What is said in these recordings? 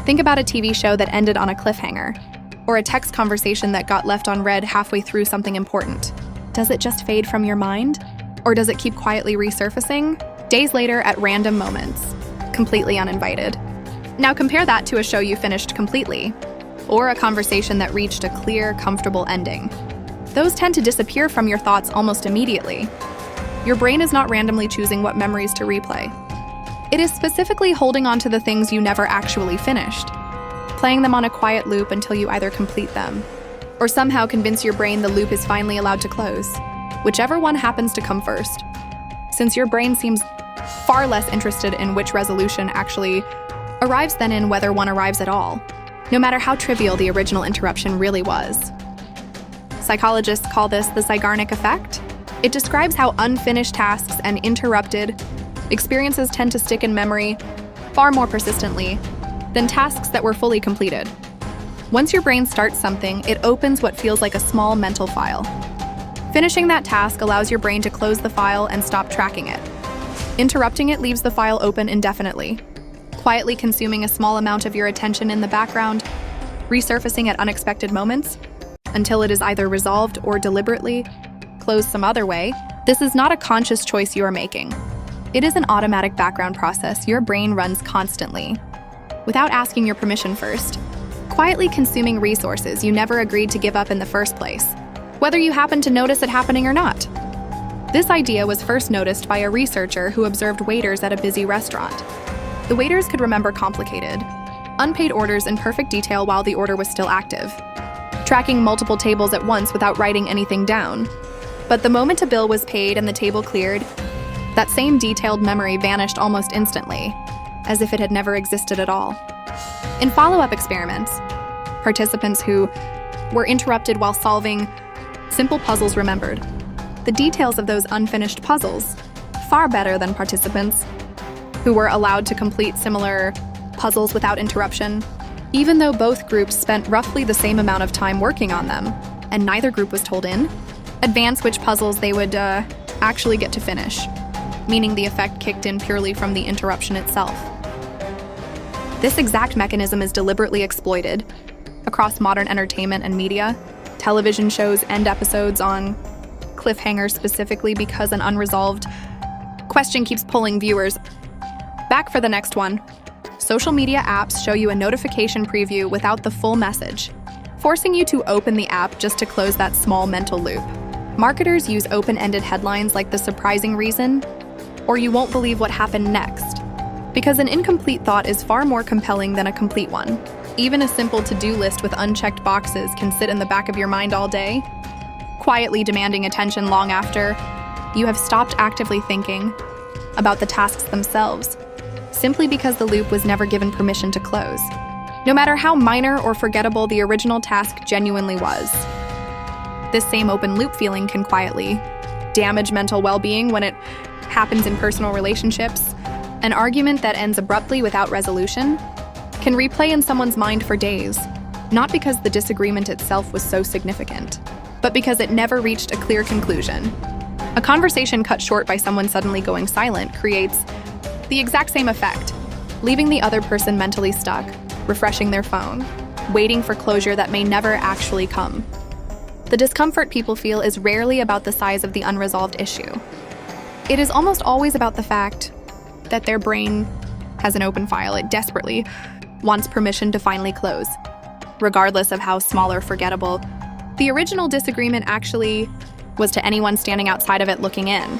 Think about a TV show that ended on a cliffhanger, or a text conversation that got left unread halfway through something important. Does it just fade from your mind? Or does it keep quietly resurfacing, days later at random moments, completely uninvited? Now compare that to a show you finished completely, or a conversation that reached a clear, comfortable ending. Those tend to disappear from your thoughts almost immediately. Your brain is not randomly choosing what memories to replay. It is specifically holding on to the things you never actually finished, playing them on a quiet loop until you either complete them, or somehow convince your brain the loop is finally allowed to close, whichever one happens to come first. Since your brain seems far less interested in which resolution actually arrives than in whether one arrives at all, no matter how trivial the original interruption really was. Psychologists call this the Zeigarnik effect. It describes how unfinished tasks and interrupted experiences tend to stick in memory far more persistently than tasks that were fully completed. Once your brain starts something, it opens what feels like a small mental file. Finishing that task allows your brain to close the file and stop tracking it. Interrupting it leaves the file open indefinitely, quietly consuming a small amount of your attention in the background, resurfacing at unexpected moments until it is either resolved or deliberately closed some other way. This is not a conscious choice you are making. It is an automatic background process your brain runs constantly, without asking your permission first, quietly consuming resources you never agreed to give up in the first place, whether you happen to notice it happening or not. This idea was first noticed by a researcher who observed waiters at a busy restaurant. The waiters could remember complicated, unpaid orders in perfect detail while the order was still active, tracking multiple tables at once without writing anything down. But the moment a bill was paid and the table cleared, that same detailed memory vanished almost instantly, as if it had never existed at all. In follow-up experiments, participants who were interrupted while solving simple puzzles remembered the details of those unfinished puzzles far better than participants who were allowed to complete similar puzzles without interruption, even though both groups spent roughly the same amount of time working on them, and neither group was told in advance which puzzles they would actually get to finish, meaning the effect kicked in purely from the interruption itself. This exact mechanism is deliberately exploited across modern entertainment and media. Television shows end episodes on cliffhangers specifically because an unresolved question keeps pulling viewers back for the next one. Social media apps show you a notification preview without the full message, forcing you to open the app just to close that small mental loop. Marketers use open-ended headlines like "the surprising reason" or "you won't believe what happened next," because an incomplete thought is far more compelling than a complete one. Even a simple to-do list with unchecked boxes can sit in the back of your mind all day, quietly demanding attention long after you have stopped actively thinking about the tasks themselves, simply because the loop was never given permission to close, no matter how minor or forgettable the original task genuinely was. This same open loop feeling can quietly damage mental well-being when it happens in personal relationships. An argument that ends abruptly without resolution can replay in someone's mind for days, not because the disagreement itself was so significant, but because it never reached a clear conclusion. A conversation cut short by someone suddenly going silent creates the exact same effect, leaving the other person mentally stuck, refreshing their phone, waiting for closure that may never actually come. The discomfort people feel is rarely about the size of the unresolved issue. It is almost always about the fact that their brain has an open file it desperately wants permission to finally close, regardless of how small or forgettable the original disagreement actually was to anyone standing outside of it looking in.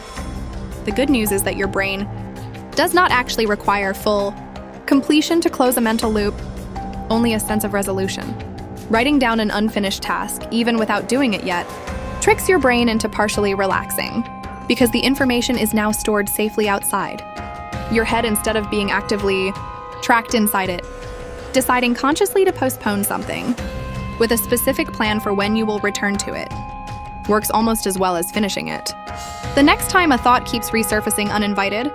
The good news is that your brain does not actually require full completion to close a mental loop, only a sense of resolution. Writing down an unfinished task, even without doing it yet, tricks your brain into partially relaxing, because the information is now stored safely outside your head instead of being actively tracked inside it. Deciding consciously to postpone something, with a specific plan for when you will return to it, works almost as well as finishing it. The next time a thought keeps resurfacing uninvited,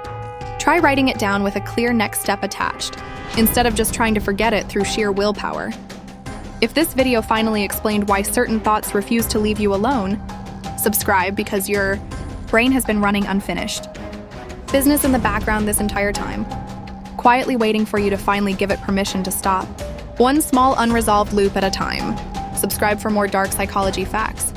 try writing it down with a clear next step attached, instead of just trying to forget it through sheer willpower. If this video finally explained why certain thoughts refuse to leave you alone, subscribe because your brain has been running unfinished business in the background this entire time. quietly waiting for you to finally give it permission to stop. One small unresolved loop at a time. Subscribe for more dark psychology facts.